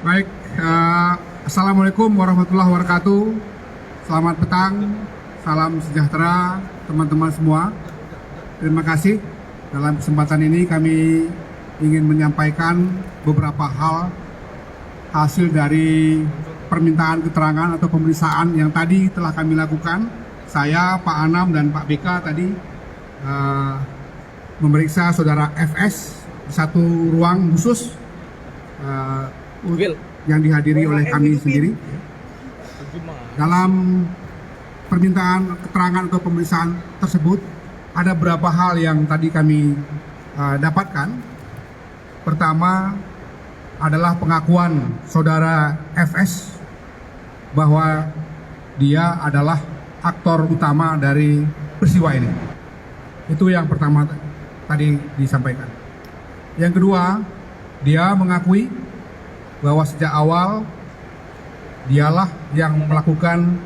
Baik, Assalamualaikum warahmatullahi wabarakatuh. Selamat petang, salam sejahtera teman-teman semua. Terima kasih. Dalam kesempatan ini kami ingin menyampaikan beberapa hal hasil dari permintaan keterangan atau pemeriksaan yang tadi telah kami lakukan. Saya, Pak Anam, dan Pak BK tadi memeriksa saudara FS di satu ruang khusus yang dihadiri oleh kami sendiri. Dalam permintaan keterangan atau pemeriksaan tersebut ada beberapa hal yang tadi kami dapatkan. Pertama adalah pengakuan saudara FS bahwa dia adalah aktor utama dari peristiwa ini. Itu yang pertama tadi disampaikan. Yang kedua, dia mengakui bahwa sejak awal dialah yang melakukan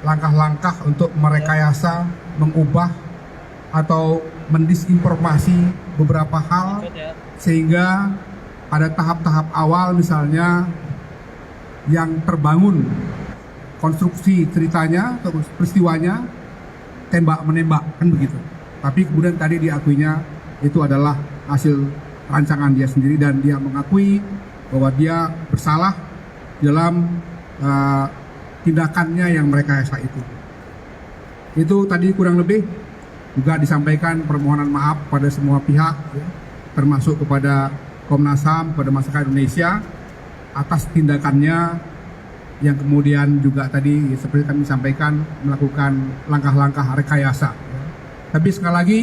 langkah-langkah untuk merekayasa, mengubah atau mendisinformasi beberapa hal, sehingga pada tahap-tahap awal misalnya yang terbangun konstruksi ceritanya atau peristiwanya tembak-menembak, kan begitu. Tapi kemudian tadi diakuinya itu adalah hasil rancangan dia sendiri dan dia mengakui bahwa dia bersalah dalam tindakannya yang merekayasa itu. Itu tadi kurang lebih juga disampaikan permohonan maaf pada semua pihak, ya, termasuk kepada Komnas HAM, kepada masyarakat Indonesia atas tindakannya yang kemudian juga tadi seperti kami sampaikan melakukan langkah-langkah rekayasa. Ya. Tapi sekali lagi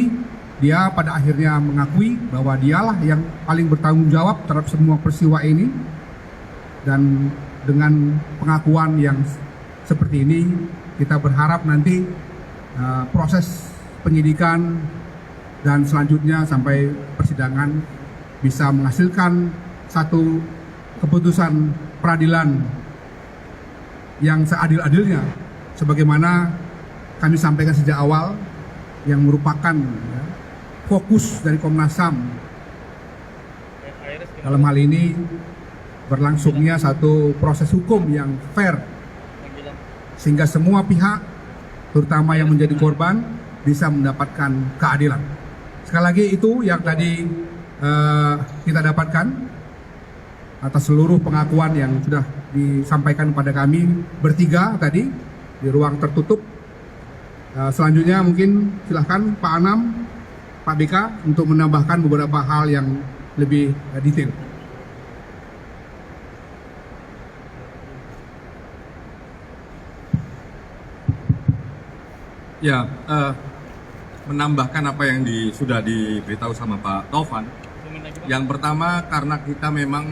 dia pada akhirnya mengakui bahwa dialah yang paling bertanggung jawab terhadap semua peristiwa ini, dan dengan pengakuan yang seperti ini kita berharap nanti proses penyidikan dan selanjutnya sampai persidangan bisa menghasilkan satu keputusan peradilan yang seadil-adilnya sebagaimana kami sampaikan sejak awal, yang merupakan ya, fokus dari Komnas HAM dalam hal ini berlangsungnya satu proses hukum yang fair sehingga semua pihak terutama yang menjadi korban bisa mendapatkan keadilan. Sekali lagi itu yang tadi kita dapatkan atas seluruh pengakuan yang sudah disampaikan pada kami bertiga tadi di ruang tertutup. Selanjutnya mungkin silahkan Pak Anam, Pak BK untuk menambahkan beberapa hal yang lebih detail. Ya, menambahkan apa yang sudah diberitahu sama Pak Taufan. Yang pertama, karena kita memang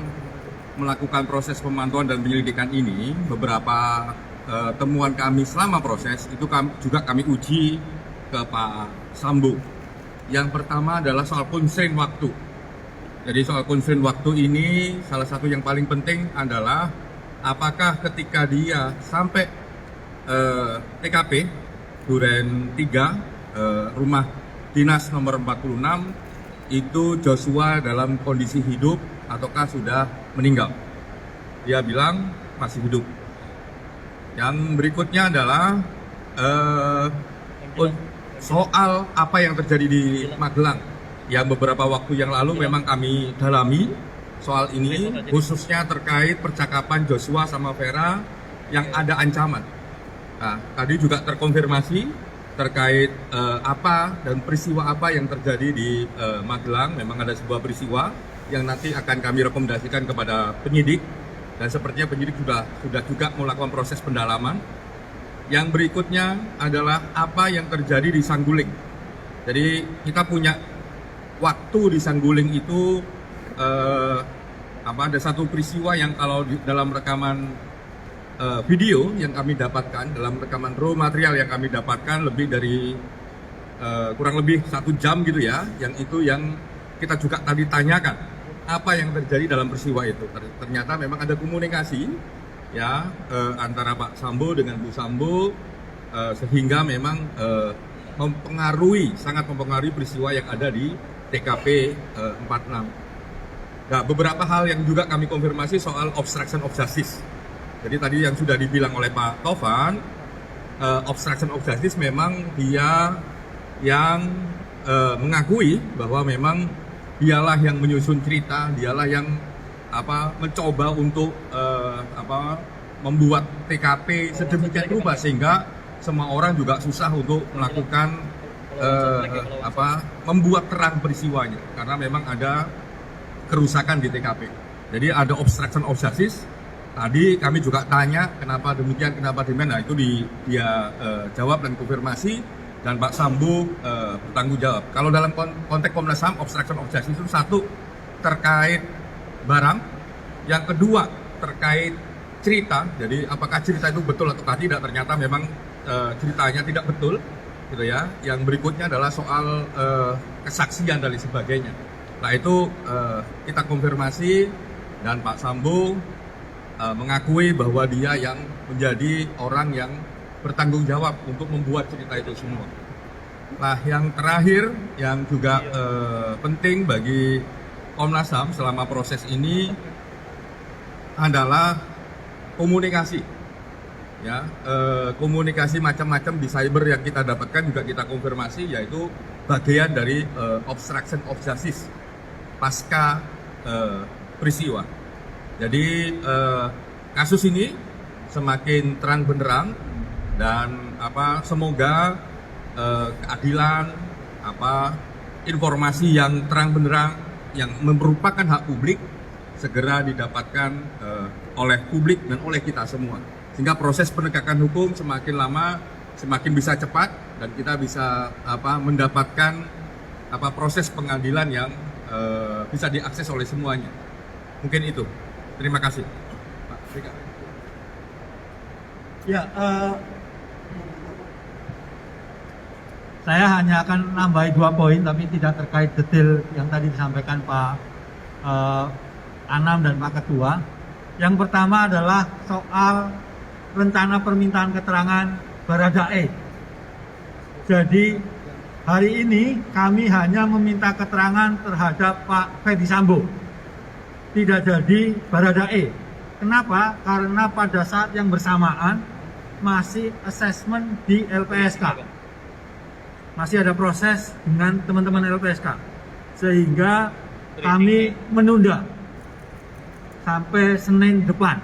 melakukan proses pemantauan dan penyelidikan ini, beberapa temuan kami selama proses itu juga kami uji ke Pak Sambo. Yang pertama adalah soal constraint waktu. Jadi soal constraint waktu ini salah satu yang paling penting adalah apakah ketika dia sampai TKP Duren 3 rumah dinas nomor 46 itu Joshua dalam kondisi hidup ataukah sudah meninggal. Dia bilang masih hidup. Yang berikutnya adalah soal apa yang terjadi di Magelang yang beberapa waktu yang lalu memang kami dalami soal ini, khususnya terkait percakapan Joshua sama Vera yang ada ancaman. Nah, tadi juga terkonfirmasi terkait apa dan peristiwa apa yang terjadi di Magelang. Memang ada sebuah peristiwa yang nanti akan kami rekomendasikan kepada penyidik, dan sepertinya penyidik sudah juga melakukan proses pendalaman. Yang berikutnya adalah apa yang terjadi di Sangguling. Jadi kita punya waktu di Sangguling itu ada satu peristiwa yang kalau dalam rekaman video yang kami dapatkan, dalam rekaman raw material yang kami dapatkan lebih dari kurang lebih 1 jam gitu ya, yang itu yang kita juga tadi tanyakan apa yang terjadi dalam peristiwa itu. Ternyata memang ada komunikasi ya antara Pak Sambo dengan Bu Sambo sehingga memang sangat mempengaruhi peristiwa yang ada di TKP 46. Nah, beberapa hal yang juga kami konfirmasi soal obstruction of justice. Jadi tadi yang sudah dibilang oleh Pak Tovan, obstruction of justice memang dia yang mengakui bahwa memang dialah yang menyusun cerita, dialah yang mencoba untuk membuat TKP sedemikian rupa sehingga semua orang juga susah untuk melakukan membuat terang peristiwanya karena memang ada kerusakan di TKP. Jadi ada obstruction of justice. Tadi kami juga tanya kenapa demikian, kenapa demikian. Nah itu dia jawab dan konfirmasi dan Pak Sambo bertanggung jawab. Kalau dalam konteks Komnas HAM, obstruction of justice itu satu terkait barang, yang kedua terkait cerita. Jadi apakah cerita itu betul atau tidak? Ternyata memang ceritanya tidak betul, gitu ya. Yang berikutnya adalah soal kesaksian dan sebagainya. Nah itu kita konfirmasi dan Pak Sambo mengakui bahwa dia yang menjadi orang yang bertanggung jawab untuk membuat cerita itu semua. Nah yang terakhir yang juga penting bagi Komnas HAM selama proses ini adalah komunikasi. Ya, komunikasi macam-macam di cyber yang kita dapatkan juga kita konfirmasi, yaitu bagian dari obstruction of justice pasca peristiwa. Jadi kasus ini semakin terang benderang dan semoga keadilan, informasi yang terang benderang yang merupakan hak publik segera didapatkan oleh publik dan oleh kita semua, sehingga proses penegakan hukum semakin lama semakin bisa cepat dan kita bisa mendapatkan proses pengadilan yang bisa diakses oleh semuanya. Mungkin itu. Terima kasih. Pak Rika. Ya, saya hanya akan nambahi 2 poin, tapi tidak terkait detail yang tadi disampaikan Pak Anam dan Pak Ketua. Yang pertama adalah soal rencana permintaan keterangan Baradae. Jadi hari ini kami hanya meminta keterangan terhadap Pak Ferdi Sambo, tidak jadi Baradae. Kenapa? Karena pada saat yang bersamaan masih assessment di LPSK, masih ada proses dengan teman-teman LPSK, sehingga kami menunda sampai Senin depan.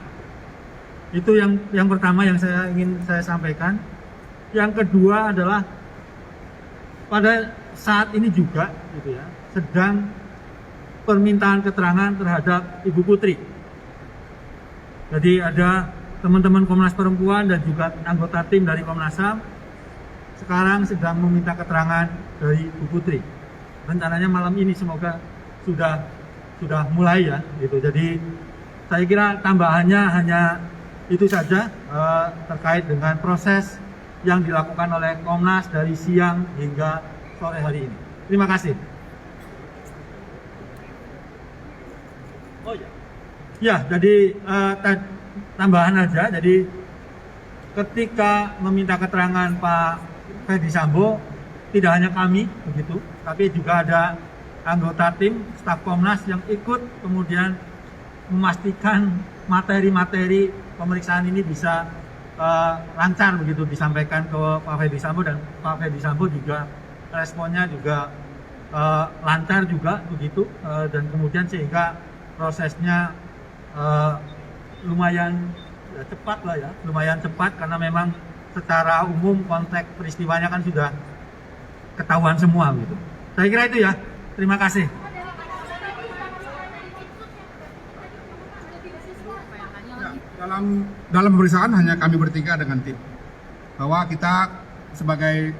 Itu yang pertama yang ingin saya sampaikan. Yang kedua adalah pada saat ini juga gitu ya, sedang permintaan keterangan terhadap Ibu Putri. Jadi ada teman-teman Komnas Perempuan dan juga anggota tim dari Komnas HAM sekarang sedang meminta keterangan dari Ibu Putri. Rencananya malam ini semoga sudah mulai ya gitu. Jadi saya kira tambahannya hanya itu saja terkait dengan proses yang dilakukan oleh Komnas dari siang hingga sore hari ini. Terima kasih. Oh ya. Ya, jadi tambahan aja. Jadi ketika meminta keterangan Pak Ferdi Sambo, tidak hanya kami begitu, tapi juga ada anggota tim staf Komnas yang ikut kemudian memastikan materi-materi pemeriksaan ini bisa lancar begitu disampaikan ke Pak Ferdi Sambo, dan Pak Ferdi Sambo juga responnya juga lancar juga begitu, dan kemudian sehingga prosesnya lumayan cepat lah ya, lumayan cepat karena memang secara umum konteks peristiwanya kan sudah ketahuan semua gitu. Saya kira itu ya. Terima kasih. Dalam pemeriksaan hanya kami bertiga dengan tim, bahwa kita sebagai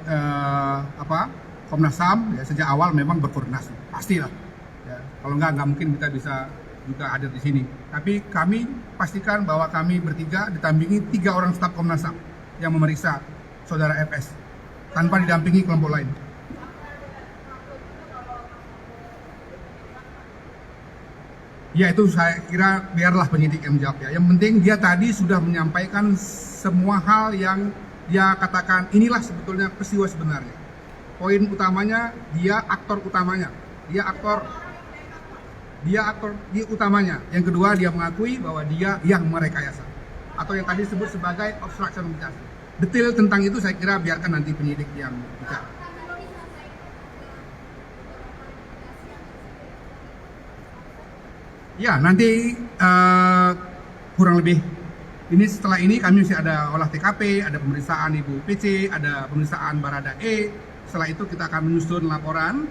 Komnas HAM ya, sejak awal memang berkoordinasi, pastilah ya, kalau nggak mungkin kita bisa juga hadir di sini. Tapi kami pastikan bahwa kami bertiga ditampingi 3 orang staf Komnas HAM yang memeriksa saudara FS tanpa didampingi kelompok lain. Ya itu saya kira biarlah penyidik yang menjawab ya. Yang penting dia tadi sudah menyampaikan semua hal yang dia katakan, inilah sebetulnya peristiwa sebenarnya. Poin utamanya dia aktor utamanya. Dia aktor dia aktor di utamanya. Yang kedua, dia mengakui bahwa dia yang merekayasa atau yang tadi disebut sebagai obstruction of justice. Detail tentang itu saya kira biarkan nanti penyidik yang bicara. Ya, nanti kurang lebih ini setelah ini kami masih ada olah TKP, ada pemeriksaan Ibu PC, ada pemeriksaan Baradae. Setelah itu kita akan menyusun laporan,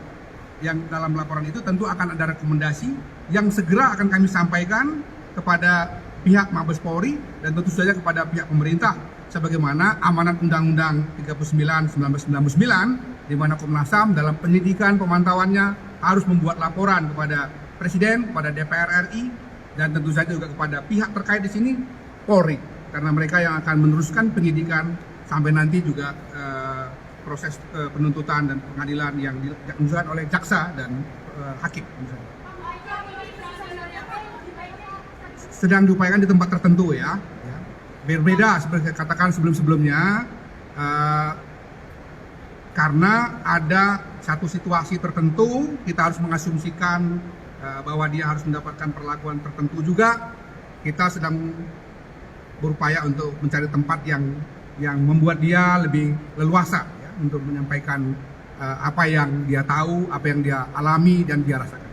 yang dalam laporan itu tentu akan ada rekomendasi yang segera akan kami sampaikan kepada pihak Mabes Polri dan tentu saja kepada pihak pemerintah sebagaimana amanat Undang-Undang 39 1999 di mana Komnas HAM dalam penyidikan pemantauannya harus membuat laporan kepada Presiden, kepada DPR RI, dan tentu saja juga kepada pihak terkait di sini, Polri, karena mereka yang akan meneruskan penyidikan sampai nanti juga proses penuntutan dan pengadilan yang dilakukan oleh jaksa dan hakim. Misalnya. Sedang diupayakan di tempat tertentu ya. Berbeda seperti katakan sebelum-sebelumnya, karena ada satu situasi tertentu kita harus mengasumsikan bahwa dia harus mendapatkan perlakuan tertentu juga. Kita sedang berupaya untuk mencari tempat yang membuat dia lebih leluasa ya, untuk menyampaikan apa yang dia tahu, apa yang dia alami dan dia rasakan.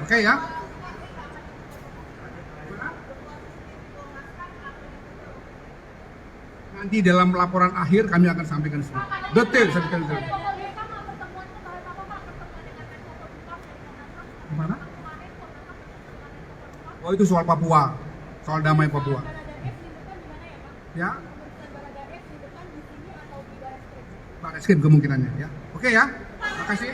Oke ya. Nanti dalam laporan akhir kami akan sampaikan semua. Detail. Gimana? Oh, itu soal Papua, soal damai Papua. Ya? Barreskrim kemungkinannya ya. Oke ya. Terima kasih.